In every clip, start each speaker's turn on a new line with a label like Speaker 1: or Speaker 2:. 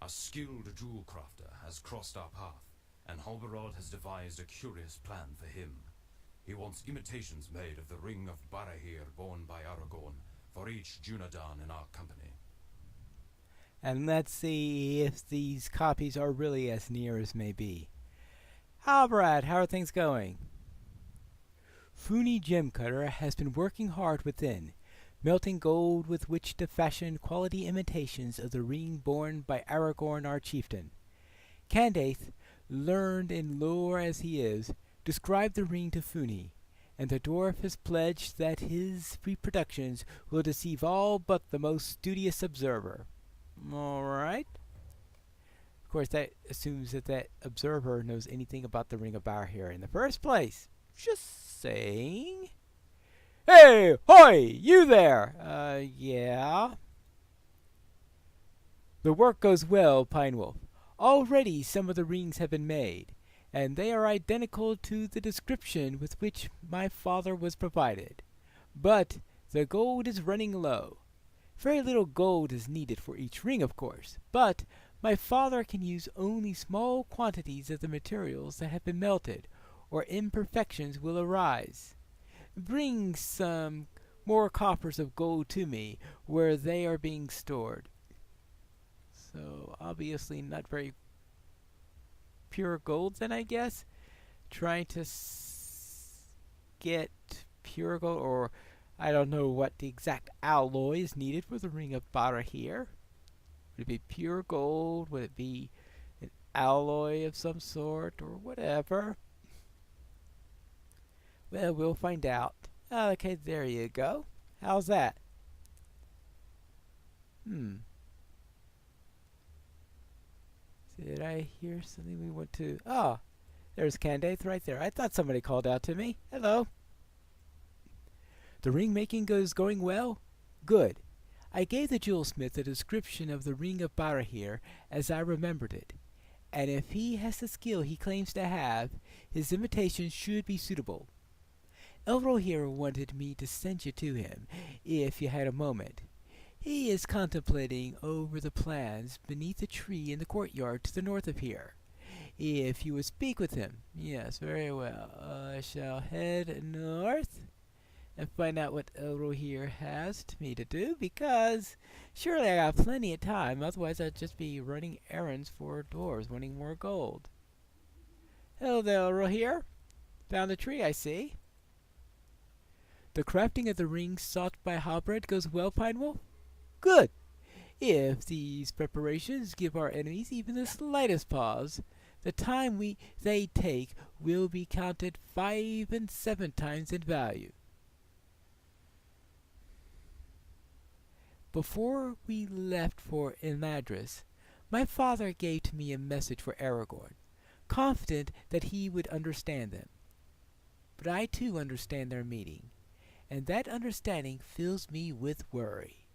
Speaker 1: A skilled jewel crafter has crossed our path, and Halbarad has devised a curious plan for him. He wants imitations made of the ring of Barahir borne by Aragorn for each Dunedain in our company.
Speaker 2: And let's see if these copies are really as near as may be. Halbarad, how are things going? Funi Gemcutter has been working hard within, melting gold with which to fashion quality imitations of the ring borne by Aragorn our chieftain. Candaith, learned in lore as he is, described the ring to Funi, and the dwarf has pledged that his reproductions will deceive all but the most studious observer. All right. Of course, that assumes that that observer knows anything about the Ring of Barahir in the first place. Just saying. Hey, hoy, you there! Yeah. The work goes well, Pine Wolf. Already some of the rings have been made, and they are identical to the description with which my father was provided. But the gold is running low. Very little gold is needed for each ring, of course, but my father can use only small quantities of the materials that have been melted, or imperfections will arise. Bring some more coppers of gold to me, where they are being stored. So, obviously not very pure gold then, I guess. Trying to get pure gold, or I don't know what the exact alloy is needed for the Ring of Barahir. Would it be pure gold? Would it be an alloy of some sort, or whatever? Well, we'll find out. Okay, there you go. How's that? Did I hear something we want to... Oh, there's Candaith right there. I thought somebody called out to me. Hello. The ring making is going well? Good. I gave the jewelsmith a description of the Ring of Barahir as I remembered it, and if he has the skill he claims to have, his imitation should be suitable. Elro here wanted me to send you to him, if you had a moment. He is contemplating over the plans beneath a tree in the courtyard to the north of here. If you would speak with him. Yes, very well. I shall head north and find out what Elro here has to me to do, because surely I got plenty of time, otherwise I'd just be running errands for dwarves wanting more gold. Hello there, Elro here. Found the tree, I see. The crafting of the ring sought by Halbarad goes well, Pine Wolf? Good. If these preparations give our enemies even the slightest pause, the time they take will be counted 5 and 7 times in value. Before we left for Eladris, my father gave to me a message for Aragorn, confident that he would understand them. But I too understand their meaning, and that understanding fills me with worry.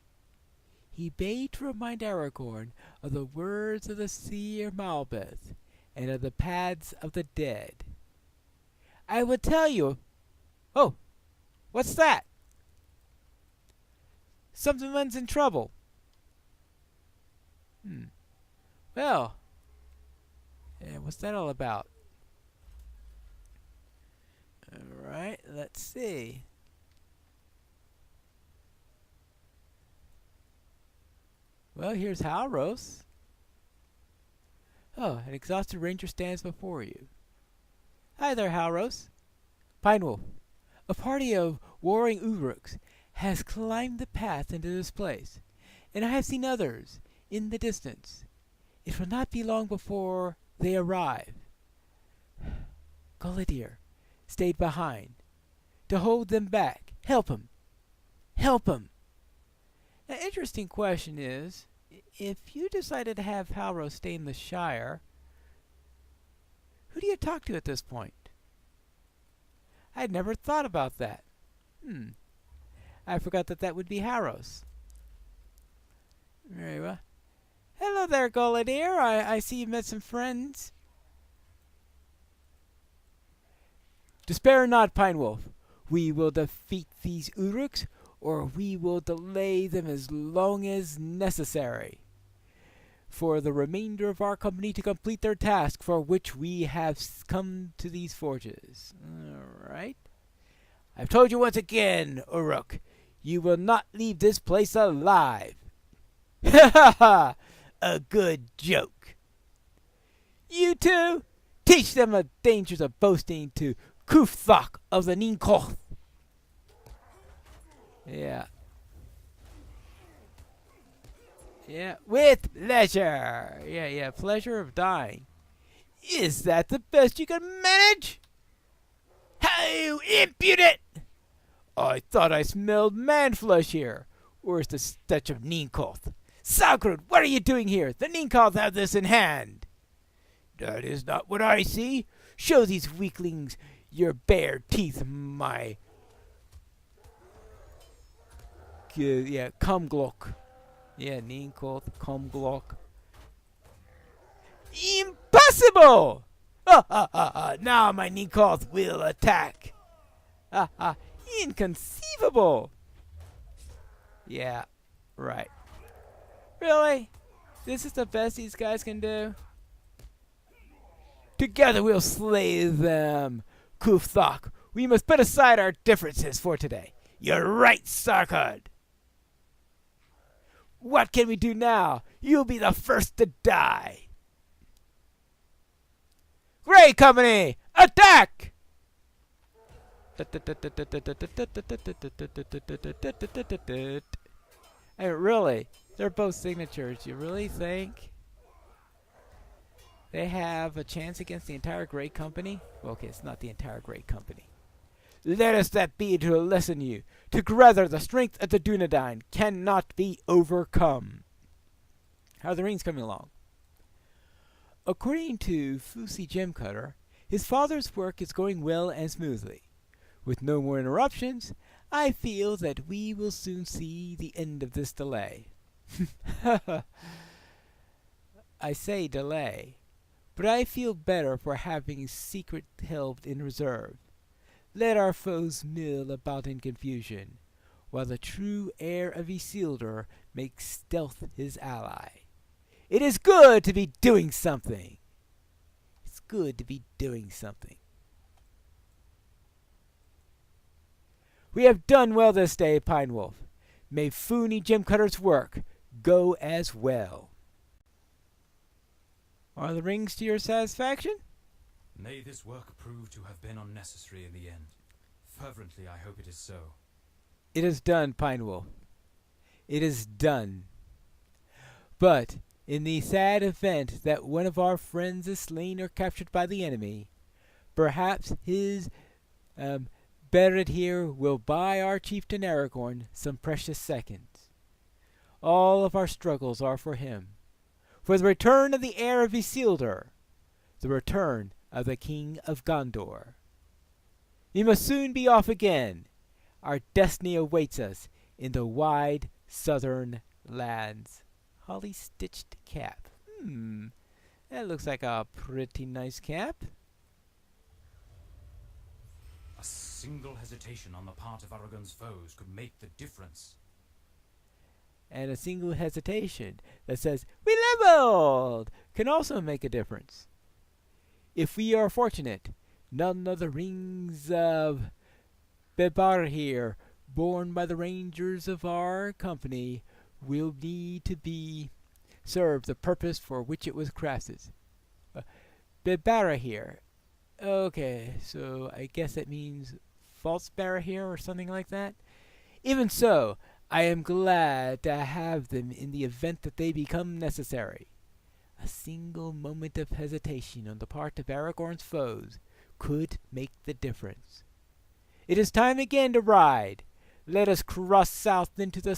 Speaker 2: He bade to remind Aragorn of the words of the seer Malbeth, and of the paths of the dead. I will tell you... Oh, what's that? Someone's in trouble. Well, what's that all about? Alright, let's see. Well, here's Halros. Oh, an exhausted ranger stands before you. Hi there, Halros. Pine Wolf. A party of warring Uruks has climbed the path into this place, and I have seen others in the distance. It will not be long before they arrive. Gullidir stayed behind to hold them back. Help him. Help him. An interesting question is, if you decided to have Halros stay in the Shire, who do you talk to at this point? I had never thought about that. I forgot that would be Halros. Very well. Hello there, Gullidir. I see you met some friends. Despair not, Pine Wolf. We will defeat these Uruks, or we will delay them as long as necessary. for the remainder of our company to complete their task for which we have come to these forges. All right. I've told you once again, Uruk, you will not leave this place alive. Ha ha ha! A good joke. You two, teach them the dangers of boasting to Kufthok of the Ninkoth. Yeah. Yeah, with pleasure. Yeah, pleasure of dying. Is that the best you can manage? How impudent! I thought I smelled man-flesh here. Where's the stench of Ninkoth? Saugrud, what are you doing here? The Ninkoth have this in hand. That is not what I see. Show these weaklings your bare teeth, my... Yeah, Kumglok. Yeah, Ninkoth, Kumglok. Impossible! Now my Ninkoth will attack. Inconceivable! Yeah, right. Really? This is the best these guys can do? Together we'll slay them, Kufthok. We must put aside our differences for today. You're right, Sarkad. What can we do now? You'll be the first to die. Grey Company, attack! Hey, really? They're both signatures. You really think they have a chance against the entire Grey Company? Well, okay, it's not the entire Grey Company. Let us that be to lessen you. Together the strength of the Dunedain cannot be overcome. How are the rings coming along? According to Fusi Gemcutter, his father's work is going well and smoothly. With no more interruptions, I feel that we will soon see the end of this delay. I say delay, but I feel better for having secret held in reserve. Let our foes mill about in confusion, while the true heir of Isildur makes stealth his ally. It is good to be doing something. It's good to be doing something. We have done well this day, Pine Wolf. May Foony Gemcutter's work go as well. Are the rings to your satisfaction?
Speaker 1: May this work prove to have been unnecessary in the end. Fervently I hope it is so.
Speaker 2: It is done, Pine Wolf. It is done. But in the sad event that one of our friends is slain or captured by the enemy, perhaps his Beret here will buy our chieftain Aragorn some precious seconds. All of our struggles are for him. For the return of the heir of Isildur, the return of the King of Gondor. We must soon be off again. Our destiny awaits us in the wide southern lands. Holly-stitched cap. That looks like a pretty nice cap.
Speaker 1: A single hesitation on the part of Aragorn's foes could make the difference.
Speaker 2: And a single hesitation that says, "We leveled!" can also make a difference. If we are fortunate, none of the rings of Bebarhir, borne by the rangers of our company, will need to be serve the purpose for which it was crafted. Bebarhir. Okay, so I guess that means false Barahir or something like that. Even so, I am glad to have them in the event that they become necessary. A single moment of hesitation on the part of Aragorn's foes could make the difference. It is time again to ride. Let us cross south into the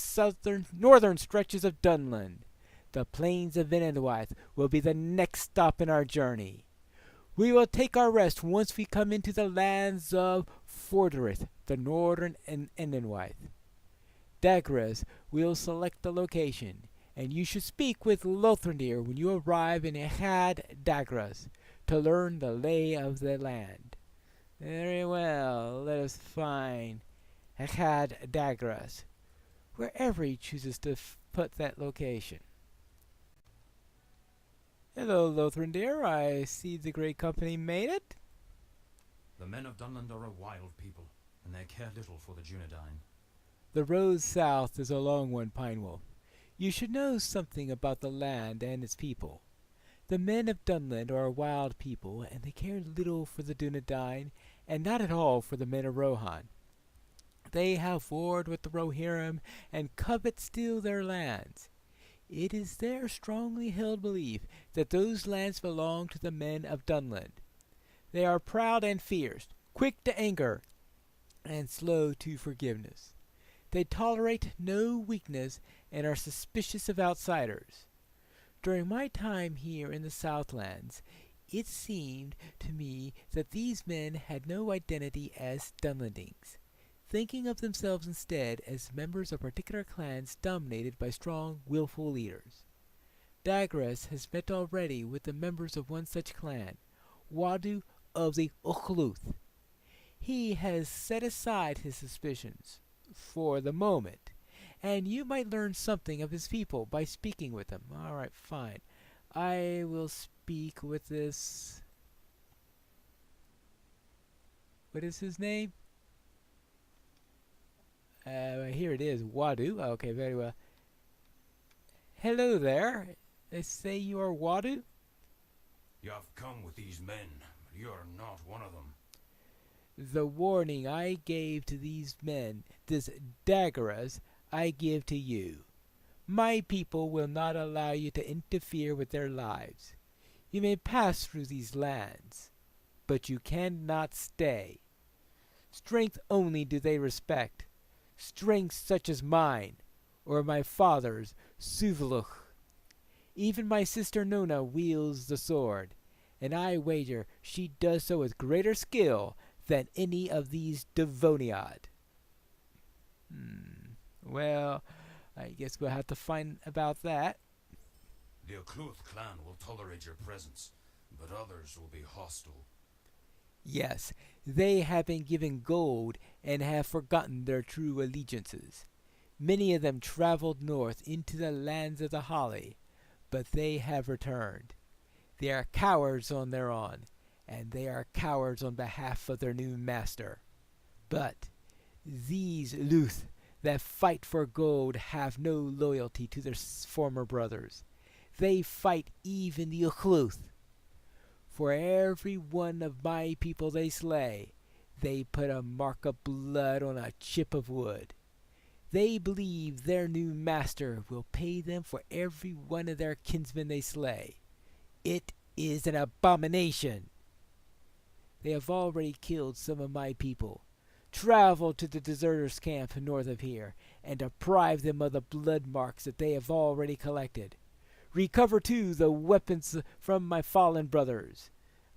Speaker 2: northern stretches of Dunland. The plains of Vinenwaith will be the next stop in our journey. We will take our rest once we come into the lands of Fordorith, the northern Enenwaith. Dagras will select the location, and you should speak with Lothrindir when you arrive in Ehad Dagras to learn the lay of the land. Very well, let us find Ehad Dagras, wherever he chooses to put that location. Hello, Lothran dear. I see the great company made it.
Speaker 1: The men of Dunland are a wild people, and they care little for the Dunedain.
Speaker 2: The road south is a long one, Pine Wolf. You should know something about the land and its people. The men of Dunland are a wild people, and they care little for the Dunedain, and not at all for the men of Rohan. They have warred with the Rohirrim, and covet still their lands. It is their strongly held belief that those lands belong to the men of Dunland. They are proud and fierce, quick to anger, and slow to forgiveness. They tolerate no weakness and are suspicious of outsiders. During my time here in the Southlands, it seemed to me that these men had no identity as Dunlandings, thinking of themselves instead as members of particular clans dominated by strong, willful leaders. Dagras has met already with the members of one such clan, Wadu of the Ukhluth. He has set aside his suspicions, for the moment, and you might learn something of his people by speaking with them. All right, fine. I will speak with this... What is his name? Here it is, Wadu. Okay, very well. Hello there. They say you are Wadu?
Speaker 1: You have come with these men, but you are not one of them.
Speaker 2: The warning I gave to these men, this Dagras, I give to you. My people will not allow you to interfere with their lives. You may pass through these lands, but you cannot stay. Strength only do they respect, strength such as mine, or my father's, Suvaluch. Even my sister Nona wields the sword, and I wager she does so with greater skill than any of these Devoniad. Well, I guess we'll have to find about that.
Speaker 1: The Ukhluth clan will tolerate your presence, but others will be hostile.
Speaker 2: Yes, they have been given gold and have forgotten their true allegiances. Many of them traveled north into the lands of the Holly, but they have returned. They are cowards on their own, and they are cowards on behalf of their new master. But these Luth that fight for gold have no loyalty to their former brothers. They fight even the Ukhluth. For every one of my people they slay, they put a mark of blood on a chip of wood. They believe their new master will pay them for every one of their kinsmen they slay. It is an abomination. They have already killed some of my people, traveled to the deserters' camp north of here, and deprived them of the blood marks that they have already collected. Recover, too, the weapons from my fallen brothers.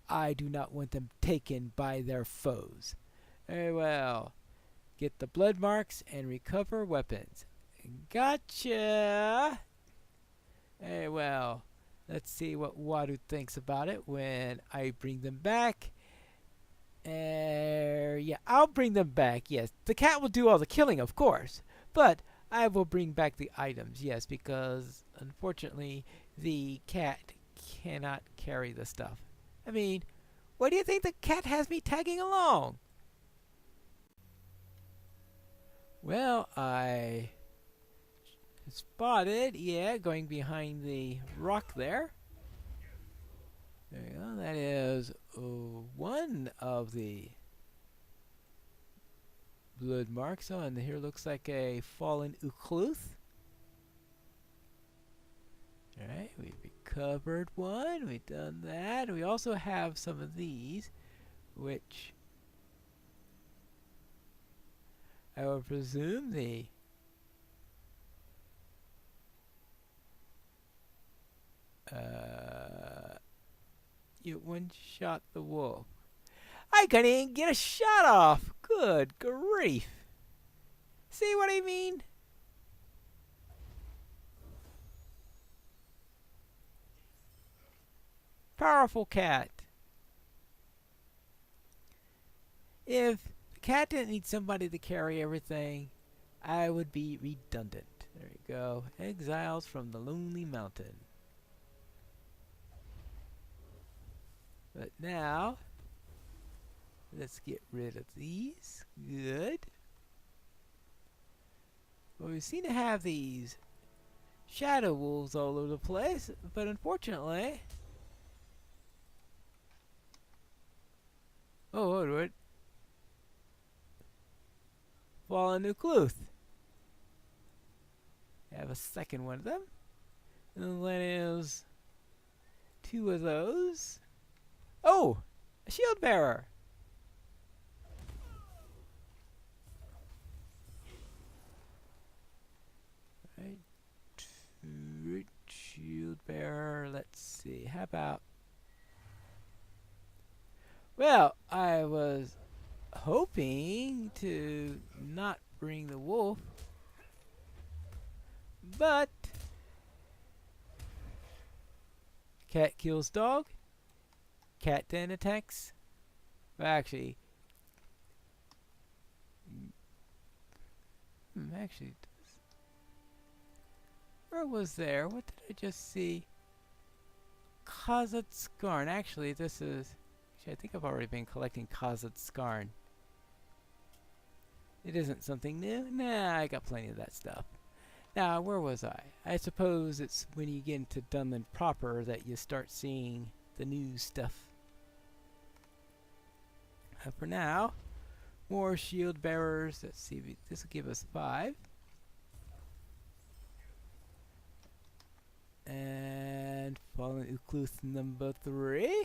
Speaker 2: I do not want them taken by their foes. Very well. Get the blood marks and recover weapons. Gotcha! Very well. Let's see what Wadu thinks about it when I bring them back. Yeah, I'll bring them back, yes. The cat will do all the killing, of course. But I will bring back the items, yes, because unfortunately the cat cannot carry the stuff. I mean, why do you think the cat has me tagging along? Well, I spotted, yeah, going behind the rock there. There you go. That is one of the blood marks. Oh, and here looks like a fallen Ukhluth. Alright, we've recovered one. We've done that. We also have some of these, which I will presume the you one-shot the wolf. I couldn't even get a shot off. Good grief. See what I mean? Powerful cat. If the cat didn't need somebody to carry everything, I would be redundant. There you go. Exiles from the Lonely Mountain. But now, let's get rid of these. Good. Well, we seem to have these shadow wolves all over the place, but unfortunately... Oh, what? Fallen Nucluth. Have a second one of them. And then is 2 of those. Oh! A shield bearer! Right. Shield bearer. Let's see. How about... Well, I was hoping to not bring the wolf, but cat kills dog, cat then attacks. Well, actually, where was there? What did I just see? Khazad Skarn. Actually, this is... I think I've already been collecting Khazad Skarn. It isn't something new. Nah, I got plenty of that stuff. Now, where was I? I suppose it's when you get into Dunland proper that you start seeing the new stuff. For now, more shield bearers. Let's see, this will give us 5. And Fallen Ucluth number 3.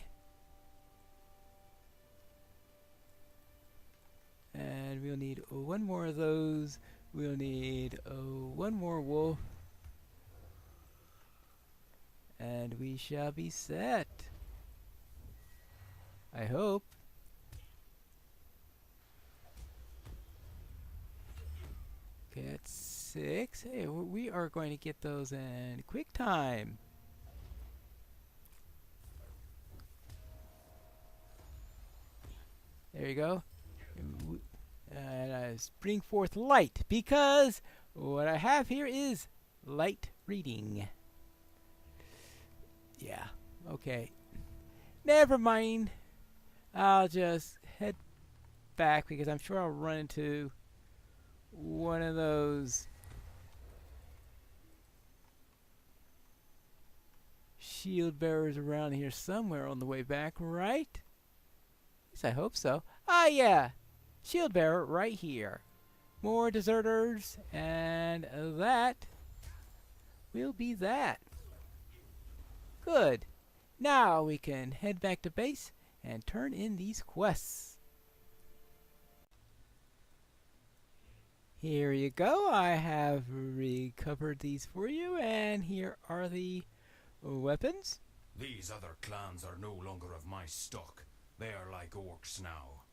Speaker 2: And we'll need 1 more of those. We'll need 1 more wolf. And we shall be set. I hope. Okay, that's 6. Hey, we are going to get those in quick time. There you go. And I bring forth light, because what I have here is light reading. Yeah, okay. Never mind. I'll just head back, because I'm sure I'll run into one of those shield bearers around here somewhere on the way back, right? At least I hope so. Ah, yeah. Shield bearer right here. More deserters, and that will be that. Good. Now we can head back to base and turn in these quests. Here you go. I have recovered these for you, and here are the weapons.
Speaker 1: These other clans are no longer of my stock. They are like orcs now.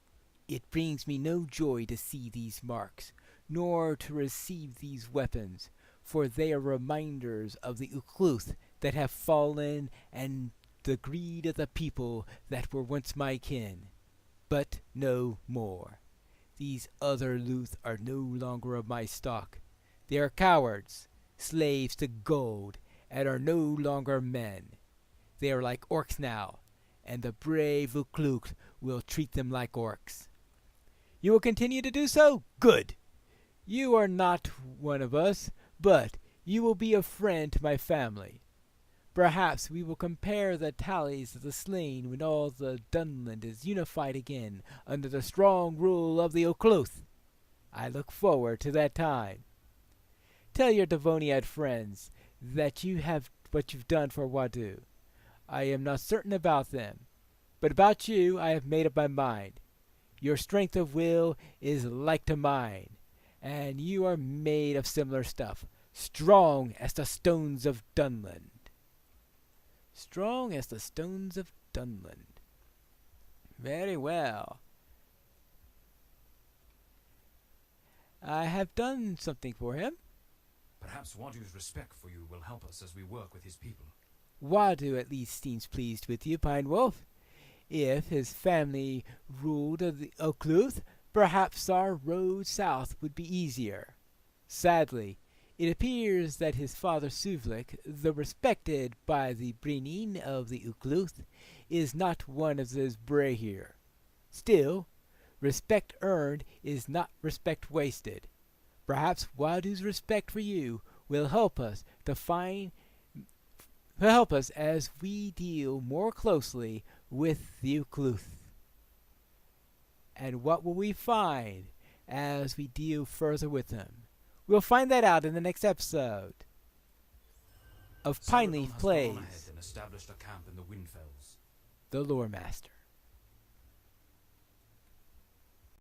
Speaker 2: It brings me no joy to see these marks, nor to receive these weapons, for they are reminders of the Ucluth that have fallen and the greed of the people that were once my kin, but no more. These other Luth are no longer of my stock. They are cowards, slaves to gold, and are no longer men. They are like orcs now, and the brave Ucluth will treat them like orcs. You will continue to do so? Good! You are not one of us, but you will be a friend to my family. Perhaps we will compare the tallies of the slain when all the Dunland is unified again under the strong rule of the Ucluth. I look forward to that time. Tell your Devoniad friends that you have what you've done for Wadu. I am not certain about them, but about you I have made up my mind. Your strength of will is like to mine, and you are made of similar stuff, strong as the stones of Dunland. Strong as the stones of Dunland. Very well. I have done something for him.
Speaker 1: Perhaps Wadu's respect for you will help us as we work with his people.
Speaker 2: Wadu at least seems pleased with you, Pine Wolf. If his family ruled the Ucluth, perhaps our road south would be easier. Sadly, It appears that his father Suvlik, though respected by the Brinin of the Ukluth, is not one of those Brahir. Still, respect earned is not respect wasted. Perhaps Wadu's respect for you will help us as we deal more closely with the Ukluth. And what will we find as we deal further with them? We'll find that out in the next episode of Pineleaf Plays
Speaker 1: and established a camp in the Windfells.
Speaker 2: The Lore Master.